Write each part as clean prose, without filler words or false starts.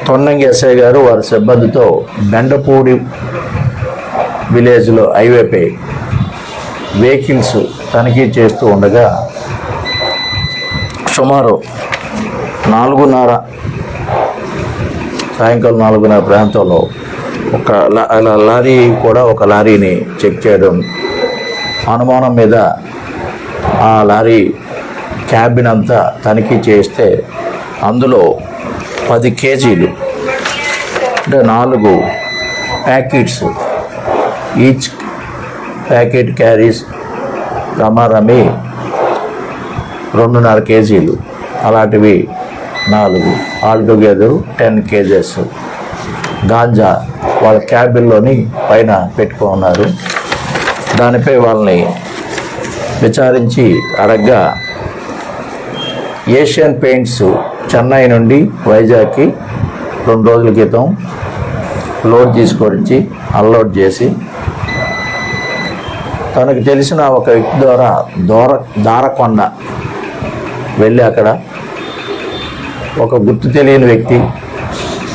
తొన్నంగి SI గారు వారి సిబ్బందితో బెండపూడి విలేజ్లో హైవేపై వెహికల్స్ తనిఖీ చేస్తూ ఉండగా సుమారు 4:30 సాయంకాలం 4:30 ప్రాంతంలో ఒక లారీ కూడా ఒక లారీని చెక్ చేయడం అనుమానం మీద ఆ లారీ క్యాబిన్ అంతా తనిఖీ చేస్తే అందులో 10 కేజీలు అంటే 4 ప్యాకెట్స్, ఈచ్ ప్యాకెట్ క్యారీస్ రమారమి 2.5 కేజీలు అలాంటివి 4 ఆల్టుగెదర్ 10 కేజెస్ గాంజా వాళ్ళ క్యాబిన్లోని పైన పెట్టుకున్నారు. దానిపై వాళ్ళని విచారించి అడగ్గా ఏషియన్ పెయింట్స్ చెన్నై నుండి వైజాగ్కి 2 రోజుల క్రితం లోడ్ తీసుకొచ్చి అన్లోడ్ చేసి తనకు తెలిసిన ఒక వ్యక్తి ద్వారా దారకొండ వెళ్ళి అక్కడ ఒక గుర్తు తెలియని వ్యక్తి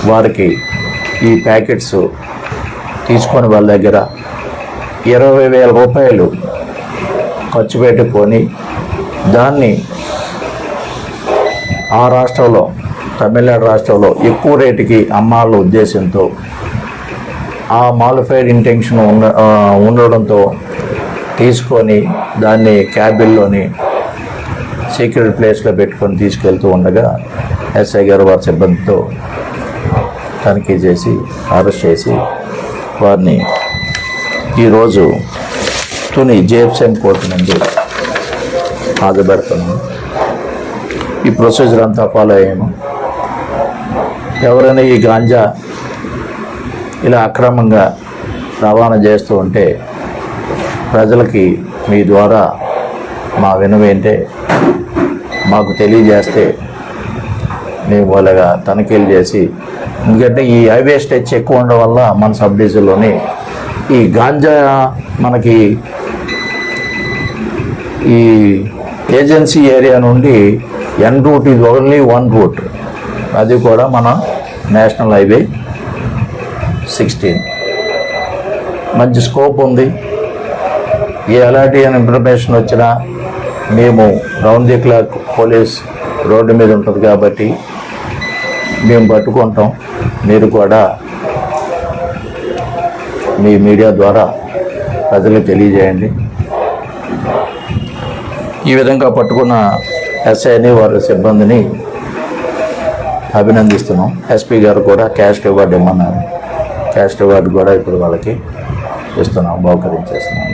వారికి ఈ ప్యాకెట్స్ తీసుకొని వాళ్ళ దగ్గర 20,000 రూపాయలు ఖర్చు పెట్టుకొని దాన్ని ఆ రాష్ట్రంలో తమిళనాడు రాష్ట్రంలో ఎక్కువ రేటుకి అమ్మాల ఉద్దేశంతో ఆ మాలిఫైడ్ ఇంటెన్షన్ ఉండడంతో తీసుకొని దాన్ని క్యాబిన్లోని సీక్రెట్ ప్లేస్లో పెట్టుకొని తీసుకెళ్తూ ఉండగా ఎస్ఐ గారు వారి సిబ్బందితో తనిఖీ చేసి అరెస్ట్ చేసి వారిని ఈరోజు తుని జేఎఫ్సీఎం కోర్టు నుండి హాజరుపెడుతున్నాము. ఈ ప్రొసీజర్ అంతా ఫాలో అయ్యాము. ఎవరైనా ఈ గాంజా ఇలా అక్రమంగా రవాణా చేస్తూ ఉంటే ప్రజలకి మీ ద్వారా మా వినవేంటే మాకు తెలియజేస్తే మేము వాళ్ళగా తనిఖీలు చేసి, ఎందుకంటే ఈ హైవే స్టెచ్ ఎక్కువ ఉండడం వల్ల మన సబ్ డివిజన్లోని ఈ గాంజా మనకి ఈ ఏజెన్సీ ఏరియా నుండి ఎన్ రూట్ ఇది ఓన్లీ 1 రూట్, అది కూడా మన నేషనల్ హైవే 16 మంచి స్కోప్ ఉంది. ఎలాంటి ఇన్ఫర్మేషన్ వచ్చినా మేము round the clock police road మీద ఉంటుంది కాబట్టి మేము పట్టుకుంటాం. మీరు కూడా మీ మీడియా ద్వారా ప్రజలకు తెలియజేయండి. ఈ విధంగా పట్టుకున్న ఎస్ఐని వారి సిబ్బందిని అభినందిస్తున్నాం. ఎస్పీ గారు కూడా క్యాష్ రివార్డు ఇమ్మన్నారు. క్యాష్ రివార్డు కూడా ఇప్పుడు వాళ్ళకి ఇస్తున్నాం, బహుకరించేస్తున్నాం.